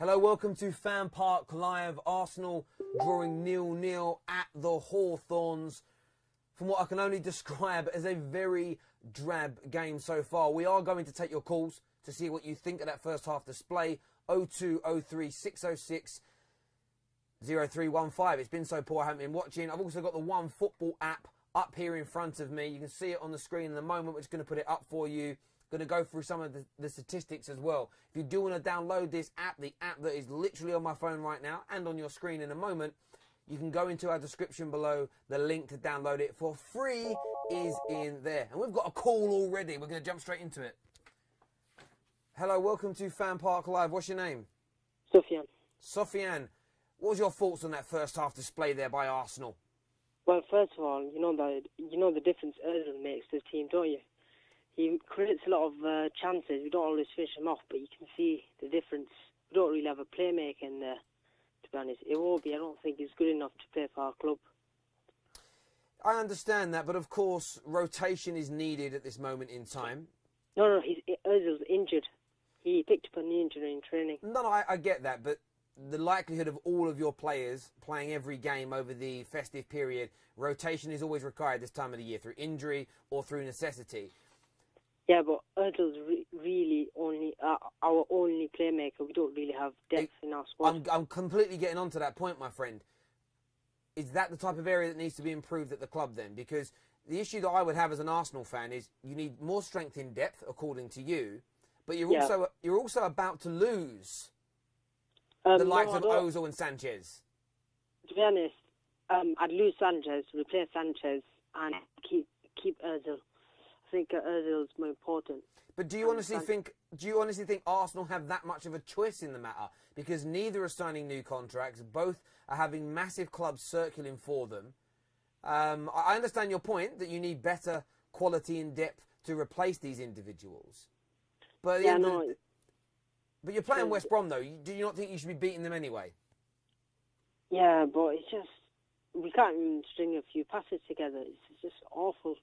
Hello, welcome to FanPark Live. Arsenal drawing 0-0 at the Hawthorns from what I can only describe as a very drab game so far. We are going to take your calls to see what you think of that first half display. 0203 606 0315. It's been so poor I haven't been watching. I've also got the One Football app up here in front of me. You can see it on the screen in the moment. We're just going to put it up for you. Going to go through some of the statistics as well. If you do want to download this app, the app that is literally on my phone right now and on your screen in a moment, you can go into our description below. The link to download it for free is in there. And we've got a call already. We're going to jump straight into it. Hello, welcome to FanPark Live. What's your name? Sofian. Sofian, what was your thoughts on that first half display there by Arsenal? Well, first of all, you know the difference Ozil makes to the team, don't you? He creates a lot of chances. We don't always finish him off, but you can see the difference. We don't really have a playmaker in there, to be honest. Iwobi, I don't think he's good enough to play for our club. I understand that, but of course, rotation is needed at this moment in time. No, Ozil's injured. He picked up a knee injury in training. No, I get that, but the likelihood of all of your players playing every game over the festive period, rotation is always required this time of the year through injury or through necessity. Yeah, but Ozil's really only our only playmaker. We don't really have depth in our squad. I'm completely getting onto that point, my friend. Is that the type of area that needs to be improved at the club then? Because the issue that I would have as an Arsenal fan is you need more strength in depth, according to you, but you're also about to lose the likes of Ozil and Sanchez. To be honest, I'd lose Sanchez, replace Sanchez, and keep Ozil. I think Ozil's more important. But do you honestly think Arsenal have that much of a choice in the matter? Because neither are signing new contracts, both are having massive clubs circling for them. I understand your point that you need better quality and depth to replace these individuals. But but you're playing West Brom though. Do you not think you should be beating them anyway? Yeah, but it's just we can't even string a few passes together. It's just awful.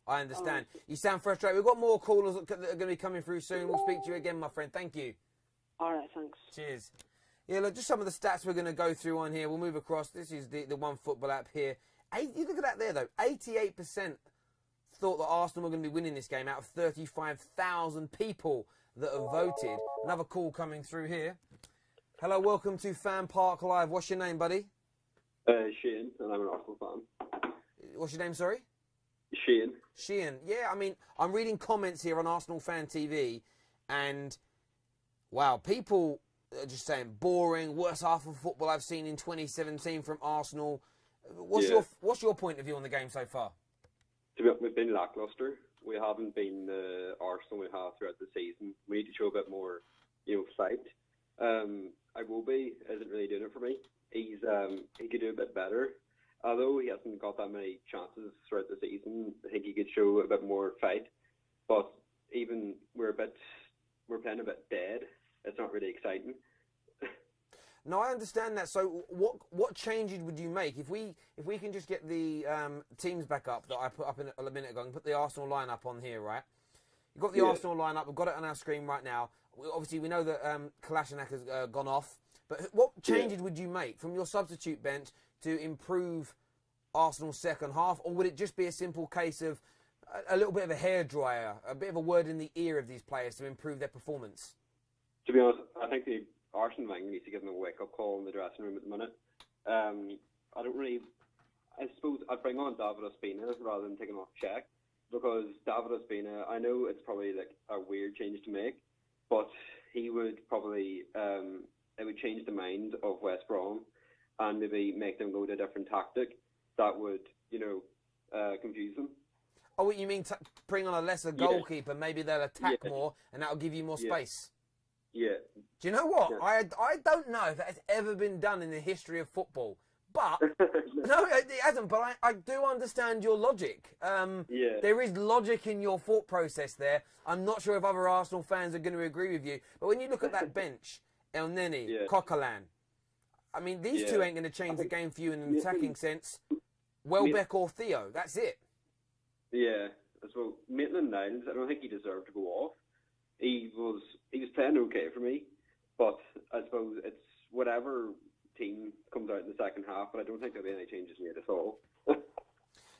I understand. You sound frustrated. We've got more callers that are going to be coming through soon. We'll speak to you again, my friend. Thank you. All right, thanks. Cheers. Yeah, look, just some of the stats we're going to go through on here. We'll move across. This is the One Football app here. You look at that there, though. 88% thought that Arsenal were going to be winning this game out of 35,000 people that have voted. Another call coming through here. Hello, welcome to FanPark Live. What's your name, buddy? Shane, and I'm an Arsenal fan. What's your name, sorry? Shane. Shane. Yeah, I mean, I'm reading comments here on Arsenal Fan TV, and wow, people are just saying boring, worst half of football I've seen in 2017 from Arsenal. What's your point of view on the game so far? We've been lacklustre. We haven't been the Arsenal we have throughout the season. We need to show a bit more, fight. Iwobi isn't really doing it for me. He could do a bit better. Although he hasn't got that many chances throughout the season, I think he could show a bit more fight. But even we're playing a bit dead. It's not really exciting. No, I understand that. So what changes would you make if we can just get the teams back up that I put up in a minute ago and put the Arsenal lineup on here, right? You've got the Arsenal lineup. We've got it on our screen right now. Obviously, we know that Kolasinac has gone off. But what changes would you make from your substitute bench to improve Arsenal's second half? Or would it just be a simple case of a little bit of a hairdryer, a bit of a word in the ear of these players to improve their performance? To be honest, I think the Arsene Wenger needs to give them a wake-up call in the dressing room at the minute. I suppose I'd bring on David Ospina rather than taking off Czech, because David Ospina, I know it's probably like a weird change to make, but he would probably... it would change the mind of West Brom and maybe make them go to a different tactic that would, confuse them. Oh, what you mean bring on a lesser goalkeeper, maybe they'll attack more and that'll give you more space? Yeah. Do you know what? Yeah. I don't know if that's ever been done in the history of football. But, no, it hasn't, but I do understand your logic. There is logic in your thought process there. I'm not sure if other Arsenal fans are going to agree with you. But when you look at that bench... El Neni, Coquelin. I mean, these two ain't going to change the game for you in an attacking sense. Welbeck or Theo, that's it. Yeah, so Maitland-Niles, I don't think he deserved to go off. He was playing okay for me, But I suppose it's whatever team comes out in the second half, but I don't think there'll be any changes made at all.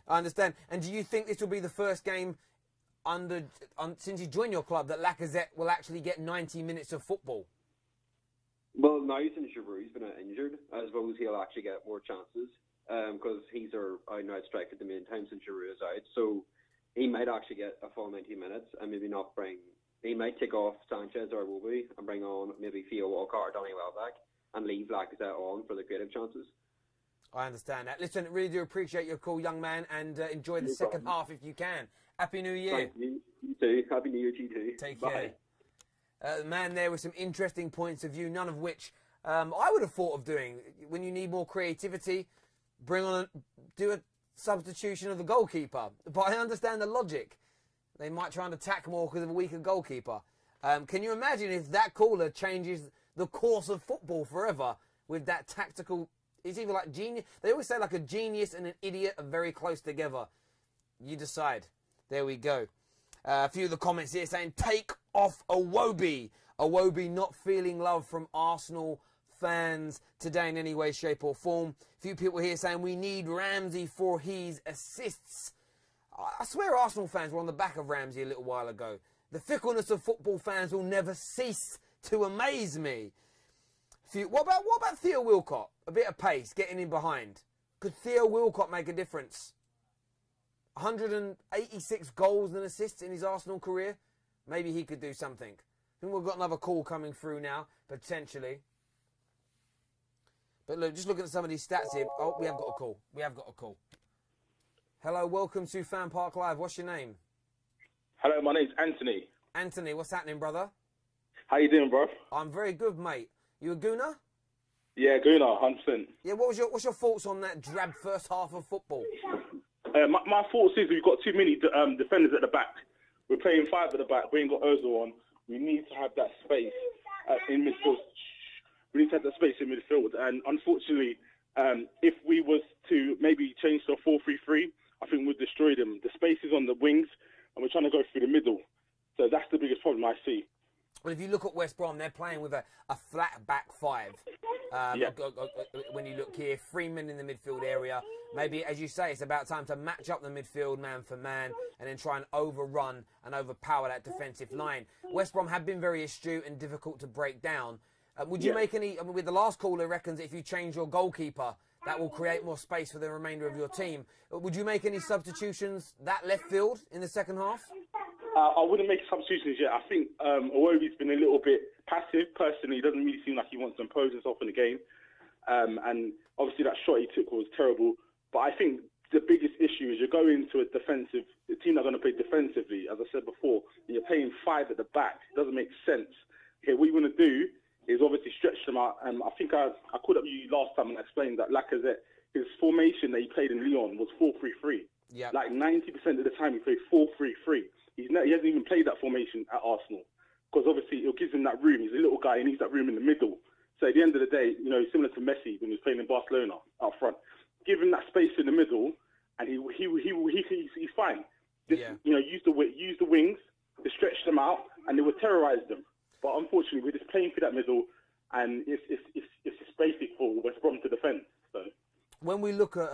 I understand. And do you think this will be the first game since you joined your club that Lacazette will actually get 90 minutes of football? Well, now since Giroud's been injured, I suppose he'll actually get more chances because he's our out-and-out striker the main time since Giroud is out. So he might actually get a full 90 minutes and maybe not bring... He might take off Sanchez or Robbie and bring on maybe Theo Walcott or Donny Welbeck and leave Lacazette on for the creative chances. I understand that. Listen, really do appreciate your call, young man, and enjoy the second half if you can. Happy New Year. Thank you. You too. Happy New Year to you too. Take Bye. care. Man, there were some interesting points of view, none of which I would have thought of doing. When you need more creativity, do a substitution of the goalkeeper. But I understand the logic. They might try and attack more because of a weaker goalkeeper. Can you imagine if that caller changes the course of football forever with that tactical... It's either like genius... They always say like a genius and an idiot are very close together. You decide. There we go. A few of the comments here saying, take off Iwobi. Iwobi not feeling love from Arsenal fans today in any way, shape or form. A few people here saying, we need Ramsey for his assists. I swear Arsenal fans were on the back of Ramsey a little while ago. The fickleness of football fans will never cease to amaze me. What about Theo Walcott? A bit of pace, getting in behind. Could Theo Walcott make a difference? 186 goals and assists in his Arsenal career. Maybe he could do something. I think we've got another call coming through now, potentially. But look, just looking at some of these stats here. Oh, we have got a call. We have got a call. Hello, welcome to FanPark Live. What's your name? Hello, my name's Anthony. Anthony, what's happening, brother? How you doing, bro? I'm very good, mate. You a gooner? Yeah, gooner, 100%. Yeah, what's your thoughts on that drab first half of football? My thoughts is we've got too many defenders at the back. We're playing 5 at the back. We ain't got Ozil on. We need to have that space in midfield. We need to have that space in midfield. And unfortunately, if we was to maybe change to a 4-3-3, I think we'd destroy them. The space is on the wings, and we're trying to go through the middle. So that's the biggest problem I see. Well, if you look at West Brom, they're playing with a flat back 5. When you look here, 3 men in the midfield area. Maybe, as you say, it's about time to match up the midfield man for man and then try and overrun and overpower that defensive line. West Brom have been very astute and difficult to break down. Would you make any... I mean, with the last caller reckons if you change your goalkeeper, that will create more space for the remainder of your team. Would you make any substitutions that left field in the second half? I wouldn't make substitutions yet. I think Iwobi's been a little bit passive. Personally, it doesn't really seem like he wants to impose himself in the game. And obviously that shot he took was terrible. But I think the biggest issue is you're going to a team that's going to play defensively, as I said before, and you're playing 5 at the back. It doesn't make sense. Okay, what you want to do is obviously stretch them out. I think I called up you last time and explained that Lacazette, his formation that he played in Lyon was 4-3-3. Yep. Like 90% of the time he played 4-3-3. He hasn't even played that formation at Arsenal because obviously it gives him that room. He's a little guy. He needs that room in the middle. So at the end of the day, you know, similar to Messi when he was playing in Barcelona up front, give him that space in the middle, and he's fine. Just, you know, use the wings to stretch them out, and they would terrorise them. But unfortunately, we're just playing for that middle, and it's just basic for West Brom to defend. So. When we look at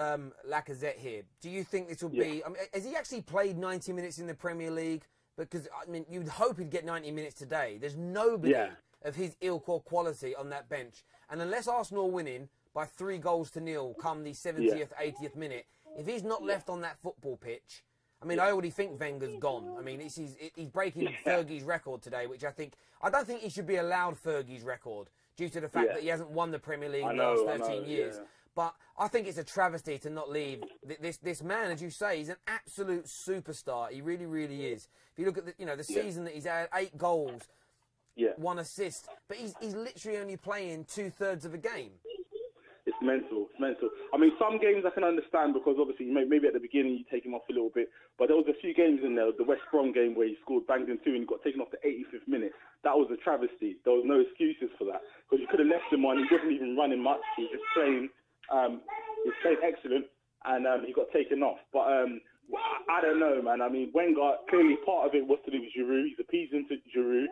Lacazette here, do you think this will be... I mean, has he actually played 90 minutes in the Premier League? Because, I mean, you'd hope he'd get 90 minutes today. There's nobody of his ilk or quality on that bench. And unless Arsenal are winning by 3-0 come the 70th, 80th minute, if he's not left on that football pitch... I mean, I already think Wenger's gone. I mean, he's breaking Fergie's record today, which I don't think he should be allowed Fergie's record due to the fact that he hasn't won the Premier League in the last 13 years. Yeah. But I think it's a travesty to not leave this man, as you say. He's an absolute superstar. He really, really is. If you look at the season that he's had, 8 goals, 1 assist, but he's literally only playing 2/3 of a game. It's mental. It's mental. I mean, some games I can understand because obviously maybe at the beginning you take him off a little bit, but there was a few games in there, the West Brom game where he scored, banged in 2 and he got taken off the 85th minute. That was a travesty. There was no excuses for that because you could have left him on. He wasn't even running much. He was just playing. He was playing excellent and he got taken off. But I don't know, man. I mean, Wenger, clearly part of it was to do with Giroud. He's appeasing to Giroud.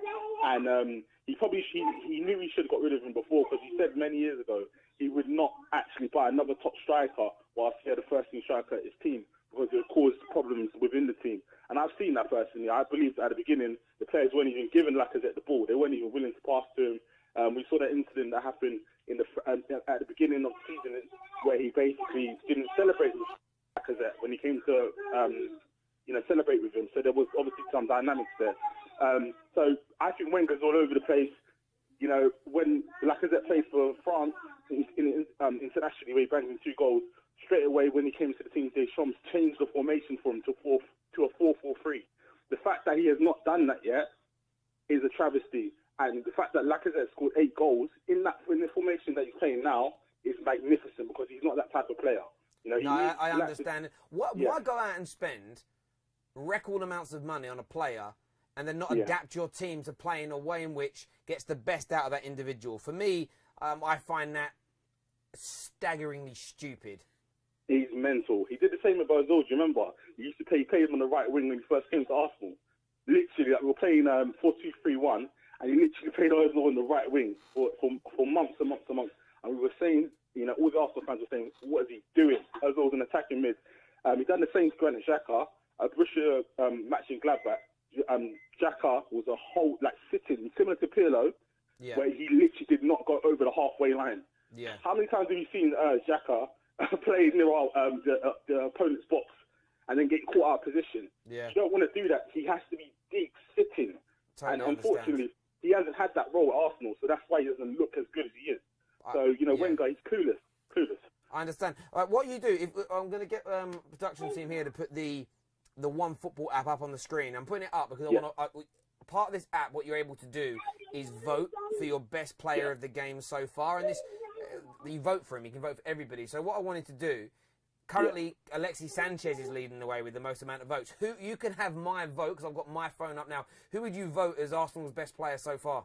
And he knew he should have got rid of him before, because he said many years ago he would not actually buy another top striker whilst he had a first-team striker at his team, because it would cause problems within the team. And I've seen that personally. I believe at the beginning, the players weren't even giving Lacazette the ball. They weren't even willing to pass to him. We saw that incident that happened at the beginning of the season, where he basically didn't celebrate with Lacazette when he came to celebrate with him. So there was obviously some dynamics there. So I think Wenger's all over the place. You know, when Lacazette played for France internationally, where he banged in 2 goals, straight away when he came to the team, Deschamps changed the formation for him to a 4-4-3. The fact that he has not done that yet is a travesty. And the fact that Lacazette scored 8 goals in the formation that he's playing now is magnificent, because he's not that type of player. You know, I understand. Why go out and spend record amounts of money on a player and then not adapt your team to play in a way in which gets the best out of that individual? For me, I find that staggeringly stupid. He's mental. He did the same with Ozil. Do you remember? He used to play him on the right wing when he first came to Arsenal. Literally, like, we were playing 4-2-3-1, and he literally played Ozil on the right wing for months and months and months. And we were saying, you know, all the Arsenal fans were saying, what is he doing? Ozil's an attacking mid. He done the same to Granit Xhaka. At Borussia matching Gladbach, Xhaka was a whole, like, sitting, similar to Pirlo, where he literally did not go over the halfway line. Yeah. How many times have you seen Xhaka play near the opponent's box and then get caught out of position? Yeah. You don't want to do that. He has to be deep sitting. Totally and unfortunately, he hasn't had that role at Arsenal, so that's why he doesn't look as good as he is. So, you know, Wenger, he's clueless. I understand. What you do, I'm going to get production team here to put the One Football app up on the screen. I'm putting it up because I want to... part of this app, what you're able to do is vote for your best player of the game so far. And this, you vote for him. You can vote for everybody. So what I wanted to do, currently Alexis Sanchez is leading the way with the most amount of votes. Who you can have my vote, because I've got my phone up now. Who would you vote as Arsenal's best player so far?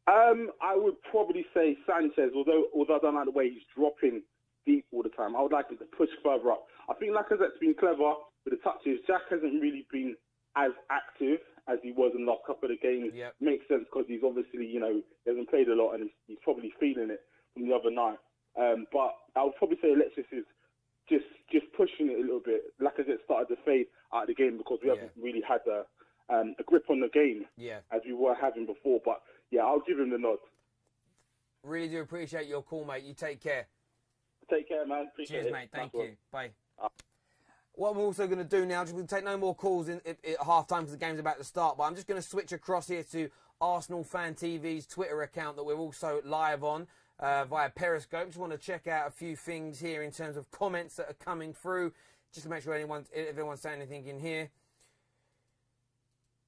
I would probably say Sanchez, although I don't like the way he's dropping deep all the time. I would like him to push further up. I think Lacazette's been clever with the touches. Jack hasn't really been as active as he was in the last couple of games. Yep. Makes sense, because he's obviously, you know, he hasn't played a lot, and he's probably feeling it from the other night. But I would probably say Alexis is just pushing it a little bit. Lacazette started to fade out of the game because we haven't really had a grip on the game as we were having before. But yeah, I'll give him the nod. Really do appreciate your call, mate. You take care. Take care, man. Appreciate Cheers, it. mate. Thank you. Bye. What I'm also going to do now, just going to take no more calls at half-time because the game's about to start, but I'm just going to switch across here to Arsenal Fan TV's Twitter account that we're also live on via Periscope. Just want to check out a few things here in terms of comments that are coming through, just to make sure everyone's saying anything in here.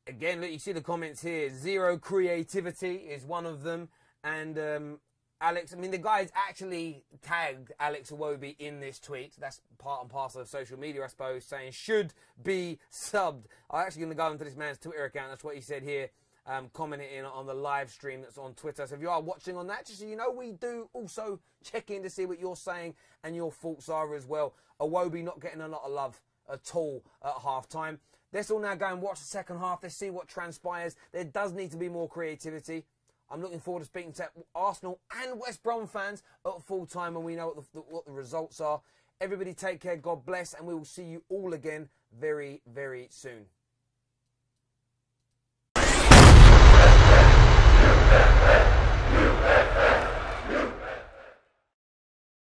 Again, look, you see the comments here. Zero creativity is one of them. And Alex, I mean, the guy's actually tagged Alex Iwobi in this tweet. That's part and parcel of social media, I suppose, saying should be subbed. I'm actually going to go into this man's Twitter account. That's what he said here, commenting on the live stream that's on Twitter. So if you are watching on that, just so you know, we do also check in to see what you're saying and your thoughts are as well. Iwobi not getting a lot of love at all at half-time. Let's all now go and watch the second half. Let's see what transpires. There does need to be more creativity. I'm looking forward to speaking to Arsenal and West Brom fans at full time when we know what the results are. Everybody take care, God bless, and we will see you all again very, very soon.